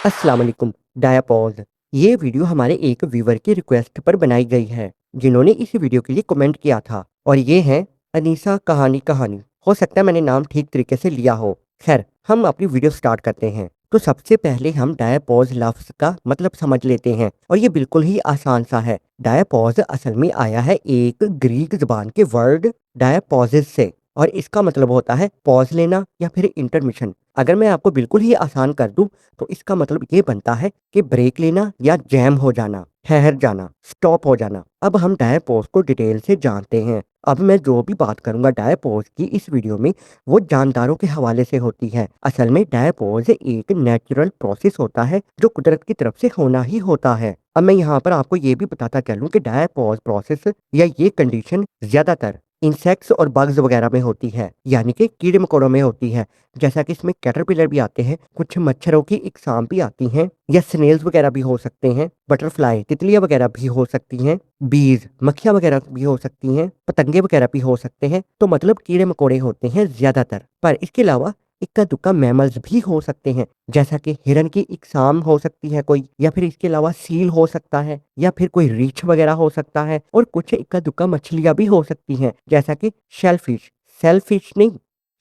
अस्सलाम वालेकुम। डायापॉज। ये वीडियो हमारे एक व्यूवर की रिक्वेस्ट पर बनाई गई है, जिन्होंने इस वीडियो के लिए कमेंट किया था। और ये है अनीसा कहानी कहानी। हो सकता है मैंने नाम ठीक तरीके से लिया हो। खैर, हम अपनी वीडियो स्टार्ट करते हैं। तो सबसे पहले हम डायापॉज लफ्ज़ का मतलब समझ लेते हैं, और ये बिल्कुल ही आसान सा है। डायापॉज असल में आया है एक ग्रीक ज़बान के वर्ड डायापॉजिस से, और इसका मतलब होता है पॉज़ लेना या फिर इंटरमिशन। अगर मैं आपको बिल्कुल ही आसान कर दूँ, तो इसका मतलब ये बनता है कि ब्रेक लेना या जैम हो जाना, ठहर जाना, स्टॉप हो जाना। अब हम डायपॉज को डिटेल से जानते हैं। अब मैं जो भी बात करूंगा डायपॉज की इस वीडियो में, वो जानदारों के हवाले से होती है। असल में डायपॉज एक नेचुरल प्रोसेस होता है जो कुदरत की तरफ से होना ही होता है। अब मैं यहाँ पर आपको ये भी बताता चलूँ कि डायपॉज प्रोसेस या ये कंडीशन ज्यादातर इंसेक्ट्स और बग्स वगैरह में होती है, यानी कि कीड़े मकोड़ों में होती है। जैसा कि इसमें कैटरपिलर भी आते हैं, कुछ मच्छरों की इकसाम भी आती हैं, या स्नेल्स वगैरह भी हो सकते हैं, बटरफ्लाई तितलियां वगैरह भी हो सकती हैं, बीज मक्खियां वगैरह भी हो सकती हैं, पतंगे वगैरह भी हो सकते हैं। तो मतलब कीड़े मकोड़े होते हैं ज्यादातर। पर इसके अलावा इक्का दुक्का मैमल्स भी हो सकते हैं, जैसा कि हिरन की इकसाम हो सकती है कोई, या फिर इसके अलावा सील हो सकता है, या फिर कोई रीछ वगैरह हो सकता है, और कुछ इक्का दुक्का मछलियां भी हो सकती हैं, जैसा कि शेलफिश। सेलफिश नहीं,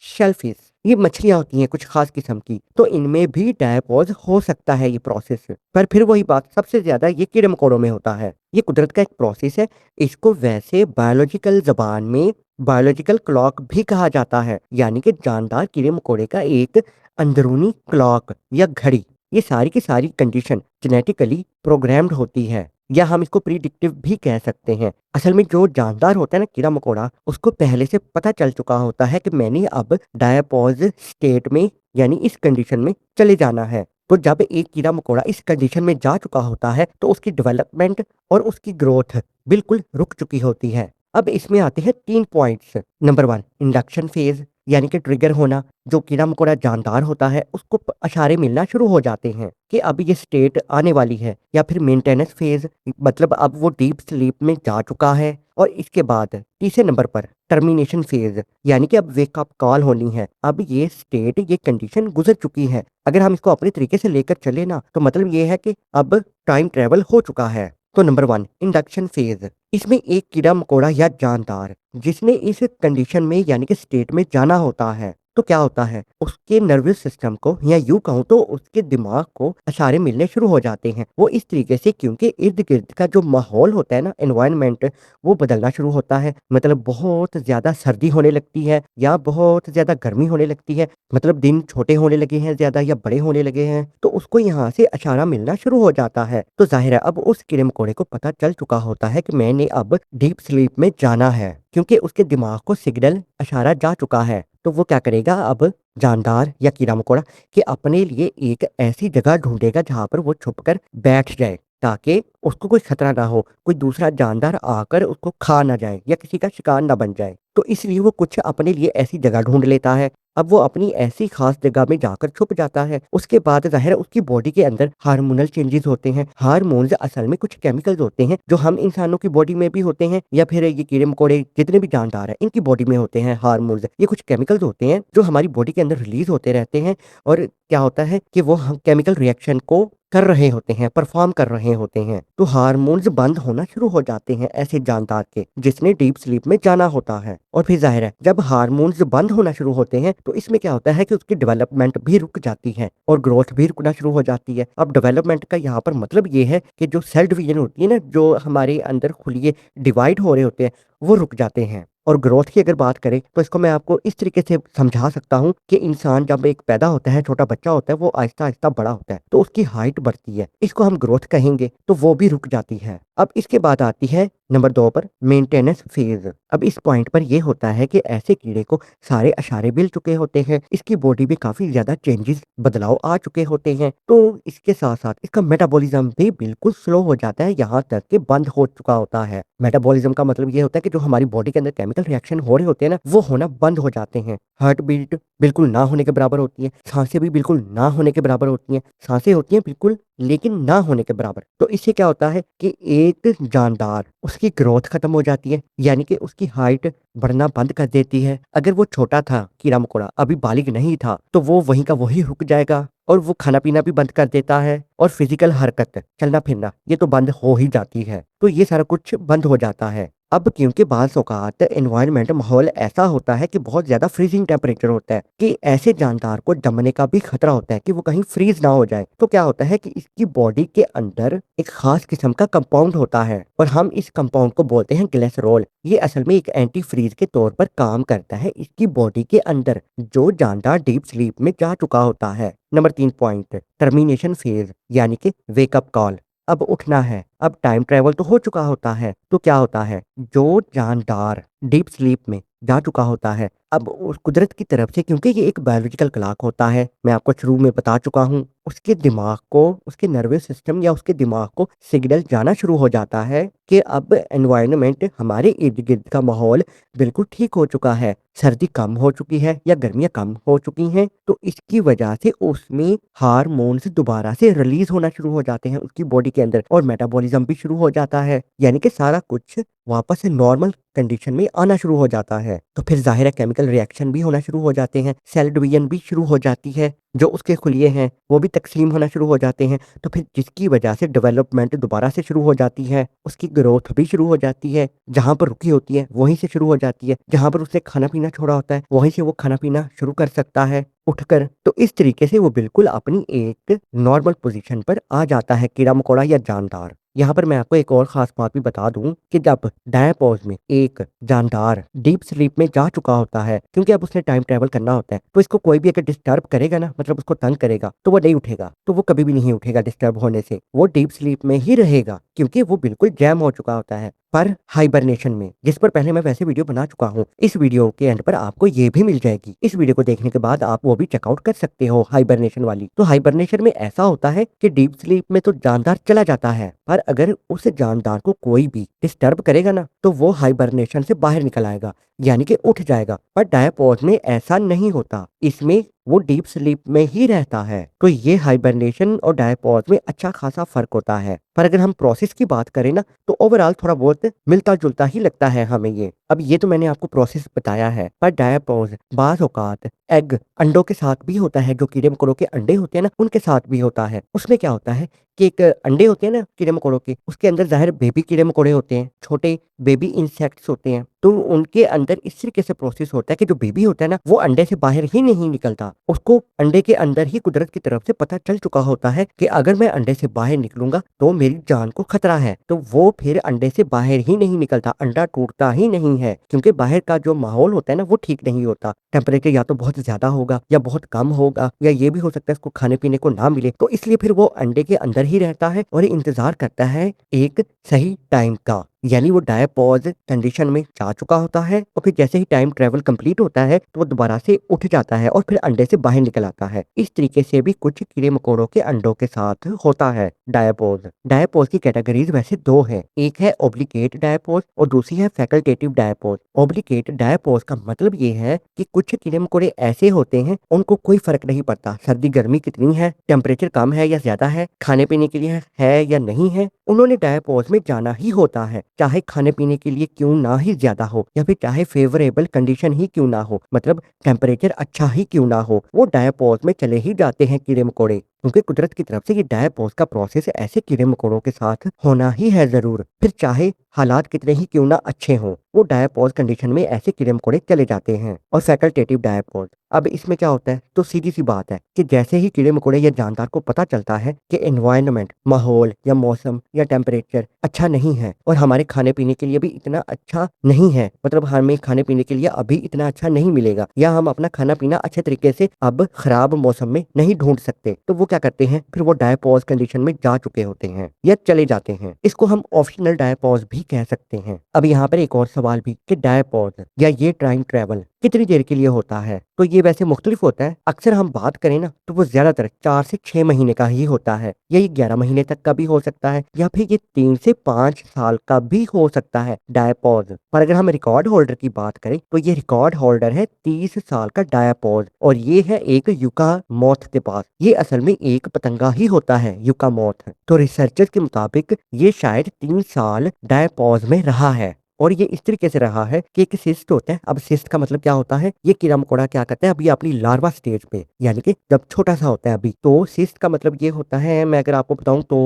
शेलफिश। ये मछलियाँ होती हैं कुछ खास किस्म की, तो इनमें भी डायपॉज हो सकता है ये प्रोसेस। पर फिर वही बात, सबसे ज्यादा ये कीड़े मकोड़ों में होता है। ये कुदरत का एक प्रोसेस है। इसको वैसे बायोलॉजिकल जबान में बायोलॉजिकल क्लॉक भी कहा जाता है, यानी कि जानदार कीड़े मकोड़े का एक अंदरूनी क्लॉक या घड़ी। ये सारी की सारी कंडीशन जेनेटिकली प्रोग्राम्ड होती है, या हम इसको प्रीडिक्टिव भी कह सकते हैं। असल में जो जानदार होता है ना कीड़ा मकोड़ा, उसको पहले से पता चल चुका होता है कि मैंने अब डायपॉज स्टेट में यानी इस कंडीशन में चले जाना है। तो जब एक कीड़ा मकोड़ा इस कंडीशन में जा चुका होता है, तो उसकी डेवलपमेंट और उसकी ग्रोथ बिल्कुल रुक चुकी होती है। अब इसमें आते हैं 3 पॉइंट्स। नंबर 1, इंडक्शन फेज, यानी कि ट्रिगर होना। जो कीड़ा मकोड़ा जानदार होता है, उसको इशारे मिलना शुरू हो जाते हैं कि अब ये स्टेट आने वाली है। या फिर मेंटेनेंस फेज, मतलब अब वो डीप स्लीप में जा चुका है। और इसके बाद तीसरे नंबर पर टर्मिनेशन फेज, यानी कि अब वेकअप कॉल होनी है। अब ये स्टेट, ये कंडीशन गुजर चुकी है। अगर हम इसको अपने तरीके से लेकर चले ना, तो मतलब ये है कि अब टाइम ट्रेवल हो चुका है। तो नंबर 1, इंडक्शन फेज। इसमें एक कीड़ा मकोड़ा या जानदार जिसने इस कंडीशन में यानी कि स्टेट में जाना होता है, तो क्या होता है, उसके नर्वस सिस्टम को, या यूं कहूं तो उसके दिमाग को इशारे मिलने शुरू हो जाते हैं। वो इस तरीके से, क्योंकि इर्द गिर्द का जो माहौल होता है ना, एनवायरनमेंट, वो बदलना शुरू होता है। मतलब बहुत ज्यादा सर्दी होने लगती है, या बहुत ज्यादा गर्मी होने लगती है। मतलब दिन छोटे होने लगे हैं ज्यादा, या बड़े होने लगे हैं, तो उसको यहाँ से इशारा मिलना शुरू हो जाता है। तो जाहिर है अब उस कीड़े मकोड़े को पता चल चुका होता है कि मैंने अब डीप स्लीप में जाना है, क्योंकि उसके दिमाग को सिग्नल इशारा जा चुका है। तो वो क्या करेगा अब, जानदार या कीड़ा मकोड़ा, कि अपने लिए एक ऐसी जगह ढूंढेगा जहां पर वो छुपकर बैठ जाए, ताकि उसको कोई खतरा ना हो, कोई दूसरा जानदार आकर उसको खा ना जाए या किसी का शिकार ना बन जाए। तो इसलिए वो कुछ अपने लिए ऐसी जगह ढूंढ लेता है। अब वो अपनी ऐसी खास जगह में जाकर छुप जाता है। उसके बाद ज़ाहिर है उसकी बॉडी के अंदर हार्मोनल चेंजेस होते हैं। हार्मोन्स असल में कुछ केमिकल्स होते हैं जो हम इंसानों की बॉडी में भी होते हैं, या फिर ये कीड़े मकोड़े जितने भी जानदार हैं इनकी बॉडी में होते हैं हार्मोन्स। ये कुछ केमिकल्स होते हैं जो हमारी बॉडी के अंदर रिलीज होते रहते हैं, और क्या होता है कि वो हम केमिकल रिएक्शन को कर रहे होते हैं, परफॉर्म कर रहे होते हैं। तो हार्मोन्स बंद होना शुरू हो जाते हैं ऐसे जानदार के जिसने डीप स्लीप में जाना होता है। और फिर जाहिर है जब हार्मोन्स बंद होना शुरू होते हैं, तो इसमें क्या होता है कि उसकी डेवलपमेंट भी रुक जाती है और ग्रोथ भी रुकना शुरू हो जाती है। अब डेवलपमेंट का यहाँ पर मतलब ये है कि जो सेल डिवीजन होती है ना, जो हमारे अंदर खुलिए डिवाइड हो रहे होते हैं, वो रुक जाते हैं। और ग्रोथ की अगर बात करें, तो इसको मैं आपको इस तरीके से समझा सकता हूँ कि इंसान जब एक पैदा होता है, छोटा बच्चा होता है, वो आहिस्ता आहिस्ता बड़ा होता है, तो उसकी हाइट बढ़ती है, इसको हम ग्रोथ कहेंगे। तो वो भी रुक जाती है। अब इसके बाद आती है नंबर 2 पर मेंटेनेंस फेज। अब इस पॉइंट पर यह होता है कि ऐसे कीड़े को सारे इशारे मिल चुके होते हैं, इसकी बॉडी में काफी ज्यादा चेंजेस, बदलाव आ चुके होते हैं। तो इसके साथ साथ इसका मेटाबॉलिज्म भी बिल्कुल स्लो हो जाता है, यहाँ तक कि बंद हो चुका होता है। मेटाबॉलिज्म का मतलब ये होता है कि जो हमारी बॉडी के अंदर केमिकल रिएक्शन हो रहे होते हैं ना, वो होना बंद हो जाते हैं। हार्ट बीट बिल्कुल ना होने के बराबर होती है, सांसें भी बिल्कुल ना होने के बराबर होती हैं। सांसें होती हैं बिल्कुल लेकिन ना होने के बराबर। तो इससे क्या होता है कि एक जानदार उसकी ग्रोथ खत्म हो जाती है, यानी कि उसकी हाइट बढ़ना बंद कर देती है। अगर वो छोटा था कीड़ा मकोड़ा, अभी बालिग नहीं था, तो वो वहीं का वहीं रुक जाएगा और वो खाना पीना भी बंद कर देता है और फिजिकल हरकत चलना फिरना ये तो बंद हो ही जाती है। तो ये सारा कुछ बंद हो जाता है। अब क्योंकि बाज़ औक़ात एनवायरनमेंट माहौल ऐसा होता है कि बहुत ज़्यादा फ्रीजिंग टेम्परेचर होता है कि ऐसे जानदार को जमने का भी खतरा होता है कि वो कहीं फ्रीज ना हो जाए। तो क्या होता है कि इसकी बॉडी के अंदर एक खास किस्म का कंपाउंड होता है और हम इस कंपाउंड को बोलते हैं ग्लिसरॉल। ये असल में एक एंटी फ्रीज के तौर पर काम करता है इसकी बॉडी के अंदर, जो जानदार डीप स्लीप में जा चुका होता है। नंबर 3 पॉइंट, टर्मिनेशन फेज यानी कि वेकअप कॉल। अब उठना है, अब टाइम ट्रैवल तो हो चुका होता है, तो क्या होता है, जो जानदार डीप स्लीप में जा चुका होता है, अब उस कुदरत की तरफ से, क्योंकि ये एक बायोलॉजिकल क्लॉक होता है, मैं आपको शुरू में बता चुका हूँ, उसके दिमाग को, उसके नर्वस सिस्टम या उसके दिमाग को सिग्नल जाना शुरू हो जाता है कि अब एनवायरनमेंट, हमारे इर्द-गिर्द का माहौल बिल्कुल ठीक हो चुका है। सर्दी कम हो चुकी है या गर्मियाँ कम हो चुकी हैं, तो इसकी वजह से उसमें हार्मोन्स दोबारा से रिलीज़ होना शुरू हो जाते हैं उसकी बॉडी के अंदर और मेटाबॉलिज़्म भी शुरू हो जाता है। यानी कि सारा कुछ वापस से नॉर्मल कंडीशन में आना शुरू हो जाता है। तो फिर ज़ाहिर है केमिकल रिएक्शन भी होना शुरू हो जाते हैं, सेल डिवीज़न भी शुरू हो जाती है, जो उसके खुलिये हैं वो भी तक़सीम होना शुरू हो जाते हैं। तो फिर जिसकी वजह से डेवलपमेंट दोबारा से शुरू हो जाती है, उसकी ग्रोथ भी शुरू हो जाती है, जहाँ पर रुकी होती है वहीं से शुरू हो जाती है, जहाँ पर उसने खाना-पीना छोड़ा होता है वहीं से वो खाना-पीना शुरू कर सकता है उठकर। तो इस तरीके से वो बिल्कुल अपनी एक नॉर्मल पोज़ीशन पर आ जाता है कीड़ा-मकोड़ा या जानदार। यहाँ पर मैं आपको एक और ख़ास बात भी बता दूँ कि जब डायपॉज़ में एक जानदार डीप स्लीप में जा चुका होता है, क्योंकि अब उसने टाइम ट्रैवल करना होता है, तो इसको कोई भी अगर डिस्टर्ब करेगा ना, मतलब उसको तंग करेगा, तो वो नहीं उठेगा, तो वो कभी भी नहीं उठेगा डिस्टर्ब होने से। वो डीप स्लीप में ही रहेगा, क्योंकि वो बिल्कुल जैम हो चुका होता है। पर हाइबरनेशन में, जिस पर पहले मैं वैसे वीडियो बना चुका हूँ, इस वीडियो के एंड पर आपको ये भी मिल जाएगी। इस वीडियो को देखने के बाद आप वो भी चेकआउट कर सकते हो, हाइबरनेशन वाली। तो हाइबरनेशन में ऐसा होता है कि डीप स्लीप में तो जानदार चला जाता है, पर अगर उस जानदार को कोई भी डिस्टर्ब करेगा ना, तो वो हाइबरनेशन से बाहर निकल आएगा, यानी कि उठ जाएगा। पर डायपॉज़ में ऐसा नहीं होता, इसमें वो डीप स्लीप में ही रहता है। तो ये हाइबरनेशन और डायपॉज़ में अच्छा खासा फ़र्क होता है। पर अगर हम प्रोसेस की बात करें ना, तो ओवरऑल थोड़ा बहुत मिलता-जुलता ही लगता है हमें ये। अब ये तो मैंने आपको प्रोसेस बताया है, पर डायपॉज़ बाज़ औक़ात एग, अंडों के साथ भी होता है, जो कीड़े-मकोड़ों के अंडे होते हैं ना, उनके साथ भी होता है। उसमें क्या होता है कि एक अंडे होते हैं ना कीड़े-मकोड़ों के, उसके अंदर ज़ाहिर बेबी कीड़े-मकोड़े होते हैं, छोटे बेबी इंसेक्ट्स होते हैं। तो उनके अंदर इस तरीके से प्रोसेस होता है कि जो बेबी होता है ना, वो अंडे से बाहर ही नहीं निकलता। उसको अंडे के अंदर ही कुदरत की तरफ से पता चल चुका होता है कि अगर मैं अंडे से बाहर निकलूँगा, तो मेरी जान को खतरा है। तो वो फिर अंडे से बाहर ही नहीं निकलता, अंडा टूटता ही नहीं है, क्योंकि बाहर का जो माहौल होता है ना, वो ठीक नहीं होता। टेम्परेचर या तो बहुत ज़्यादा होगा या बहुत कम होगा, या ये भी हो सकता है उसको खाने-पीने को ना मिले। तो इसलिए फिर वो अंडे के अंदर ही रहता है और इंतज़ार करता है एक सही टाइम का। यानी वो डायपॉज़ कंडीशन में जा चुका होता है और फिर जैसे ही टाइम ट्रैवल कंप्लीट होता है, तो वो दोबारा से उठ जाता है और फिर अंडे से बाहर निकल आता है। इस तरीके से भी कुछ कीड़े-मकोड़ों के अंडों के साथ होता है डायपॉज़। डायपॉज़ की कैटेगरीज़ वैसे 2 हैं, एक है ऑब्लिगेट डायपॉज़ और दूसरी है फैकल्टेटिव डायपॉज़। ऑब्लिगेट डायपॉज़ का मतलब ये है कि कुछ कीड़े-मकोड़े ऐसे होते हैं, उनको कोई फ़र्क नहीं पड़ता, सर्दी-गर्मी कितनी है, टेम्परेचर कम है या ज़्यादा है, खाने-पीने के लिए है या नहीं है, उन्होंने डायपॉज़ में जाना ही होता है। चाहे खाने-पीने के लिए क्यों ना ही ज़्यादा हो या फिर चाहे फ़ेवरेबल कंडीशन ही क्यों ना हो, मतलब टेम्परेचर अच्छा ही क्यों ना हो, वो डायपॉज़ में चले ही जाते हैं कीड़े-मकोड़े। क्योंकि कुदरत की तरफ से ये डायपॉज़ का प्रोसेस ऐसे कीड़े-मकोड़ों के साथ होना ही है ज़रूर। फिर चाहे हालात कितने ही क्यों ना अच्छे हों, वो डायपॉज़ कंडीशन में ऐसे कीड़े-मकोड़े चले जाते हैं। और फैकल्टेटिव डायपॉज़, अब इसमें क्या होता है, तो सीधी-सी बात है कि जैसे ही कीड़े-मकोड़े या जानदार को पता चलता है कि एनवायरनमेंट, माहौल या मौसम या टेम्परेचर अच्छा नहीं है और हमारे खाने-पीने के लिए भी इतना अच्छा नहीं है, मतलब हमें खाने-पीने के लिए अभी इतना अच्छा नहीं मिलेगा या हम अपना खाना-पीना अच्छे तरीके से अब खराब मौसम में नहीं ढूँढ सकते, तो वो क्या करते हैं, फिर वो डायपॉज़ कंडीशन में जा चुके होते हैं या चले जाते हैं। इसको हम ऑप्शनल डायपॉज़ भी कह सकते हैं। अब यहाँ पर एक और सवाल भी कि डायपॉज़ या ये टाइम ट्रैवल कितनी देर के लिए होता है? तो ये वैसे मुख्तलिफ होता है। अक्सर हम बात करें ना तो वो ज़्यादातर 4 से 6 महीने का ही होता है, या ये 11 महीने तक का भी हो सकता है, या फिर ये 3 से 5 साल का भी हो सकता है डायपॉज़। पर अगर हम रिकॉर्ड होल्डर की बात करें तो ये रिकॉर्ड होल्डर है 30 साल का डायपॉज़, और ये है एक युका मॉथ के पास। ये असल में एक पतंगा ही होता है युका मॉथ। तो रिसर्चर्स के मुताबिक ये शायद 3 साल डायपॉज़ में रहा है, और ये इस तरीके से रहा है कि एक सिस्ट होता है। अब सिस्ट का मतलब क्या होता है? ये कीड़ा मकोड़ा क्या करता है, अभी अपनी लार्वा स्टेज पे, यानी कि जब छोटा सा होता है अभी, तो सिस्ट का मतलब ये होता है, मैं अगर आपको बताऊं तो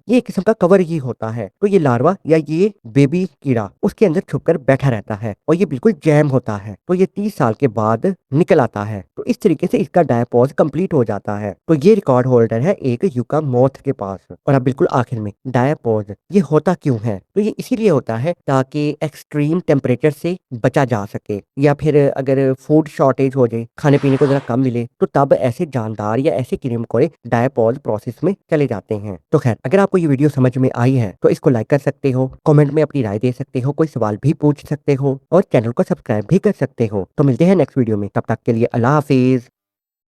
ये एक किस्म का कवर ही होता है। तो ये लार्वा या ये बेबी कीड़ा उसके अंदर छुपकर बैठा रहता है, और ये बिल्कुल जैम होता है। तो ये 30 साल के बाद निकल आता है। तो इस तरीके से इसका डायपॉज कंप्लीट हो जाता है। तो ये रिकॉर्ड होल्डर है एक युका मॉथ के पास। और अब बिल्कुल आखिर में डायपॉज ये होता क्यों है? तो ये इसीलिए होता है ताकि एक्सट्रीम टेम्परेचर से बचा जा सके, या फिर अगर फूड शॉर्टेज हो जाए, खाने पीने को जरा कम मिले, तो तब ऐसे जानदार या ऐसे कीड़े मकोड़े डायपॉज प्रोसेस में चले जाते हैं। तो खैर, अगर आपको ये वीडियो समझ में आई है तो इसको लाइक कर सकते हो, कमेंट में अपनी राय दे सकते हो, कोई सवाल भी पूछ सकते हो, और चैनल को सब्सक्राइब भी कर सकते हो। तो मिलते हैं नेक्स्ट वीडियो में, तब तक के लिए अल्लाह हाफिज।